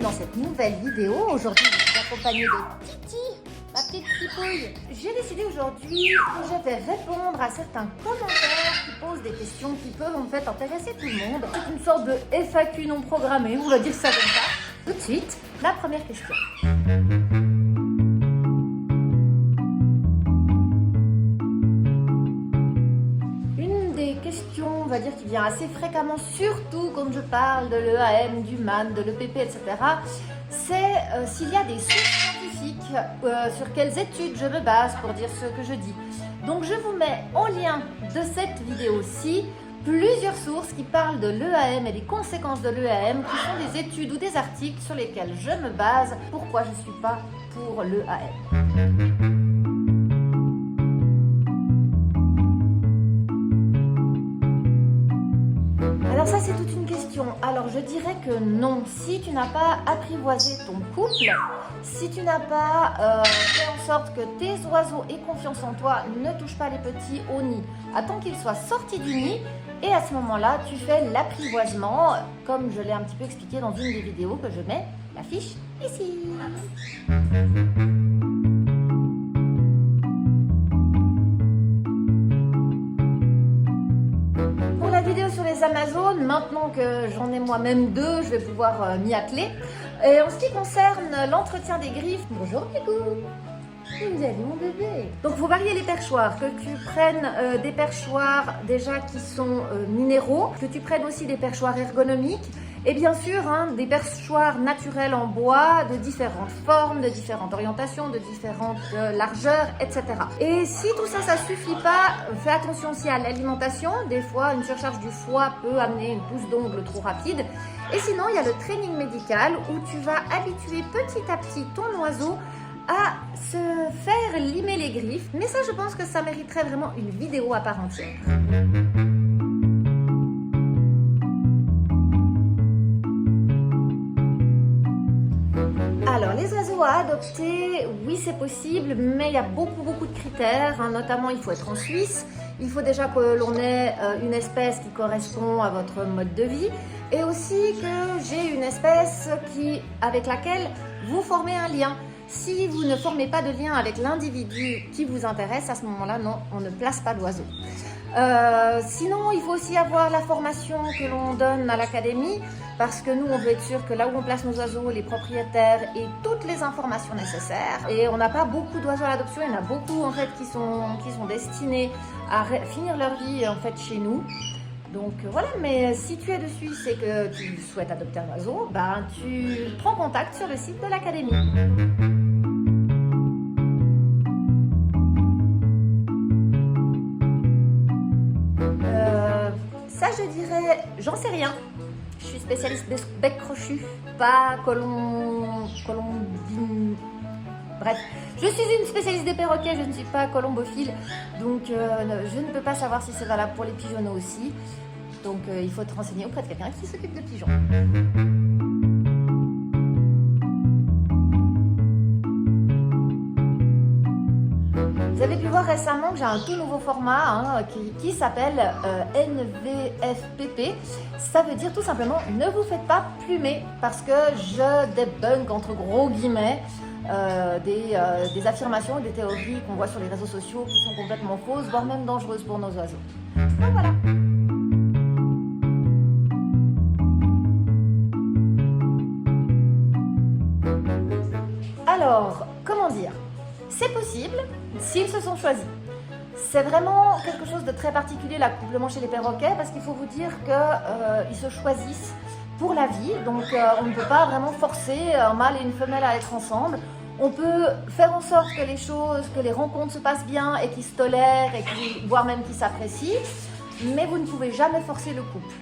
dans cette nouvelle vidéo. Aujourd'hui, je suis accompagnée de Titi, ma petite tripouille. J'ai décidé aujourd'hui que je vais répondre à certains commentaires qui posent des questions qui peuvent en fait intéresser tout le monde. C'est une sorte de FAQ non programmée, on va dire ça comme ça. Tout de suite, la première question. On va dire qui vient assez fréquemment, surtout quand je parle de l'EAM, du MAN, de l'EPP, etc. C'est s'il y a des sources scientifiques, sur quelles études je me base pour dire ce que je dis. Donc je vous mets en lien de cette vidéo-ci plusieurs sources qui parlent de l'EAM et des conséquences de l'EAM, qui sont des études ou des articles sur lesquels je me base. Pourquoi je ne suis pas pour l'EAM. Alors ça c'est toute une question. Alors je dirais que non, si tu n'as pas apprivoisé ton couple, si tu n'as pas fait en sorte que tes oiseaux aient confiance en toi, ne touche pas les petits au nid. Attends qu'ils soient sortis du nid et à ce moment-là tu fais l'apprivoisement comme je l'ai un petit peu expliqué dans une des vidéos que je mets l'affiche ici. Sur les Amazones, maintenant que j'en ai moi-même deux, je vais pouvoir m'y atteler. Et en ce qui concerne l'entretien des griffes, bonjour Pico, vous allez mon bébé. Donc il faut varier les perchoirs, que tu prennes des perchoirs déjà qui sont minéraux, que tu prennes aussi des perchoirs ergonomiques et bien sûr des perchoirs naturels en bois de différentes formes, de différentes orientations, de différentes largeurs, etc. Et si tout ça, ça suffit pas, fais attention aussi à l'alimentation. Des fois, une surcharge du foie peut amener une pousse d'ongles trop rapide. Et sinon, il y a le training médical où tu vas habituer petit à petit ton oiseau à se faire limer les griffes. Mais ça, je pense que ça mériterait vraiment une vidéo à part entière. Alors, les oiseaux à adopter, oui c'est possible, mais il y a beaucoup de critères, notamment il faut être en Suisse, il faut déjà que l'on ait une espèce qui correspond à votre mode de vie et aussi que j'ai une espèce avec laquelle vous formez un lien. Si vous ne formez pas de lien avec l'individu qui vous intéresse, à ce moment-là, non, on ne place pas d'oiseau. Sinon, il faut aussi avoir la formation que l'on donne à l'académie parce que nous, on veut être sûr que là où on place nos oiseaux, les propriétaires aient toutes les informations nécessaires. Et on n'a pas beaucoup d'oiseaux à l'adoption, il y en a beaucoup en fait qui sont destinés à finir leur vie en fait chez nous. Donc voilà, mais si tu es de Suisse et que tu souhaites adopter un oiseau, ben, tu prends contact sur le site de l'académie. Ça, je dirais, j'en sais rien. Je suis spécialiste de bec crochu, pas colombine. Bref, je suis une spécialiste des perroquets, je ne suis pas colombophile. Donc, je ne peux pas savoir si c'est valable pour les pigeonneaux aussi. Donc, il faut te renseigner auprès de quelqu'un qui s'occupe de pigeons. Vous avez pu voir récemment que j'ai un tout nouveau format qui s'appelle NVFPP. Ça veut dire tout simplement ne vous faites pas plumer parce que je débunk entre gros guillemets des affirmations et des théories qu'on voit sur les réseaux sociaux qui sont complètement fausses, voire même dangereuses pour nos oiseaux. Donc voilà. Alors, comment dire ? C'est possible s'ils se sont choisis. C'est vraiment quelque chose de très particulier l'accouplement chez les perroquets parce qu'il faut vous dire qu'ils se choisissent pour la vie. Donc on ne peut pas vraiment forcer un mâle et une femelle à être ensemble. On peut faire en sorte que les rencontres se passent bien et qu'ils se tolèrent, voire même qu'ils s'apprécient. Mais vous ne pouvez jamais forcer le couple.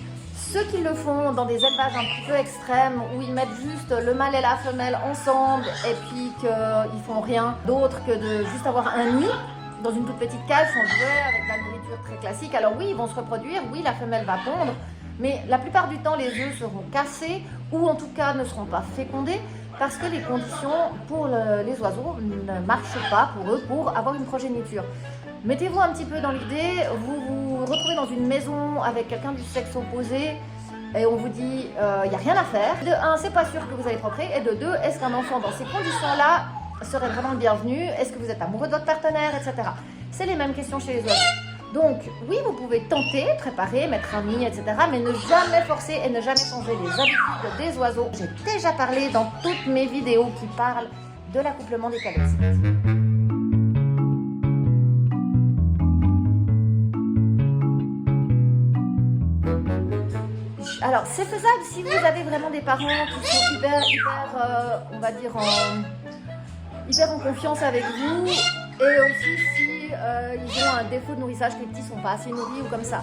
Ceux qui le font dans des élevages un petit peu extrêmes où ils mettent juste le mâle et la femelle ensemble et puis qu'ils font rien d'autre que de juste avoir un nid dans une toute petite cage sans jouer avec de la nourriture très classique. Alors oui, ils vont se reproduire, oui, la femelle va pondre, mais la plupart du temps, les œufs seront cassés ou en tout cas ne seront pas fécondés parce que les conditions pour les oiseaux ne marchent pas pour eux pour avoir une progéniture. Mettez-vous un petit peu dans l'idée, vous vous retrouvez dans une maison avec quelqu'un du sexe opposé, et on vous dit il n'y a rien à faire, de 1, c'est pas sûr que vous allez procréer, et de 2, est-ce qu'un enfant dans ces conditions-là serait vraiment le bienvenu? Est-ce que vous êtes amoureux de votre partenaire, etc. C'est les mêmes questions chez les oiseaux. Donc oui, vous pouvez tenter, préparer, mettre un nid, etc. mais ne jamais forcer et ne jamais changer les habitudes des oiseaux. J'ai déjà parlé dans toutes mes vidéos qui parlent de l'accouplement des calopsites. Alors, c'est faisable si vous avez vraiment des parents qui sont hyper on va dire, hyper en confiance avec vous, et aussi si ils ont un défaut de nourrissage, que les petits sont pas assez nourris ou comme ça.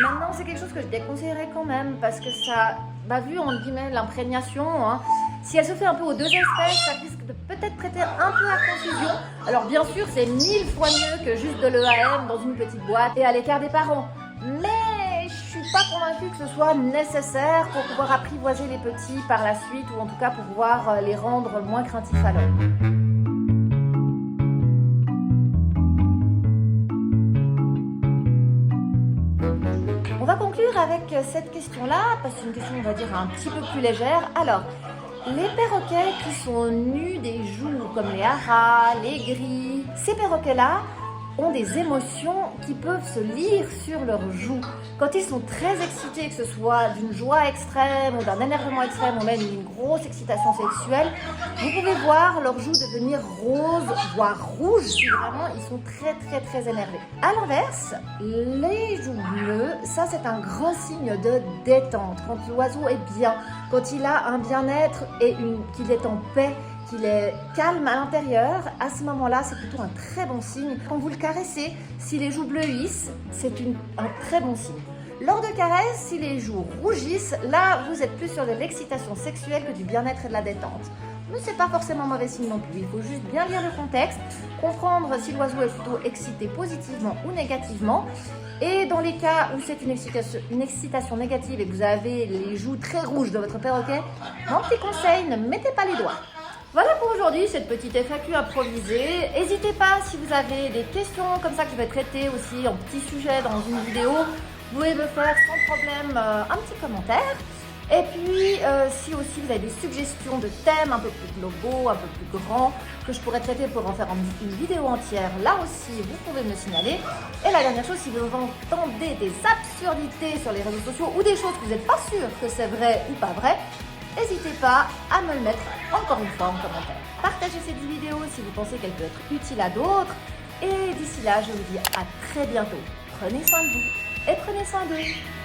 Maintenant, c'est quelque chose que je déconseillerais quand même, parce que ça, vu en guillemets l'imprégnation, hein, si elle se fait un peu aux deux espèces, ça risque de peut-être prêter un peu à confusion. Alors bien sûr, c'est 1000 fois mieux que juste de l'EAM dans une petite boîte et à l'écart des parents. Mais je suis pas convaincue que ce soit nécessaire pour pouvoir apprivoiser les petits par la suite, ou en tout cas pour pouvoir les rendre moins craintifs à l'homme. On va conclure avec cette question-là, parce que c'est une question, on va dire, un petit peu plus légère. Alors, les perroquets qui sont nus des joues, comme les haras, les gris, ces perroquets-là ont des émotions qui peuvent se lire sur leurs joues. Quand ils sont très excités, que ce soit d'une joie extrême ou d'un énervement extrême ou même d'une grosse excitation sexuelle, vous pouvez voir leurs joues devenir roses, voire rouges, si vraiment ils sont très énervés. À l'inverse, les joues bleues, ça c'est un grand signe de détente. Quand l'oiseau est bien, quand il a un bien-être et qu'il est en paix, qu'il est calme à l'intérieur, à ce moment-là, c'est plutôt un très bon signe. Quand vous le caressez, si les joues bleuissent, c'est un très bon signe. Lors de caresses, si les joues rougissent, là, vous êtes plus sur de l'excitation sexuelle que du bien-être et de la détente. Mais c'est pas forcément mauvais signe non plus. Il faut juste bien lire le contexte, comprendre si l'oiseau est plutôt excité positivement ou négativement. Et dans les cas où c'est une excitation négative et que vous avez les joues très rouges de votre perroquet, mon petit conseil, ne mettez pas les doigts. Voilà pour aujourd'hui, cette petite FAQ improvisée. N'hésitez pas, si vous avez des questions comme ça que je vais traiter aussi en petits sujets dans une vidéo, vous pouvez me faire sans problème un petit commentaire. Et puis, si aussi vous avez des suggestions de thèmes un peu plus globaux, un peu plus grands, que je pourrais traiter pour en faire une vidéo entière, là aussi, vous pouvez me signaler. Et la dernière chose, si vous entendez des absurdités sur les réseaux sociaux ou des choses que vous n'êtes pas sûr que c'est vrai ou pas vrai, n'hésitez pas à me le mettre encore une fois en commentaire. Partagez cette vidéo si vous pensez qu'elle peut être utile à d'autres. Et d'ici là, je vous dis à très bientôt. Prenez soin de vous et prenez soin d'eux.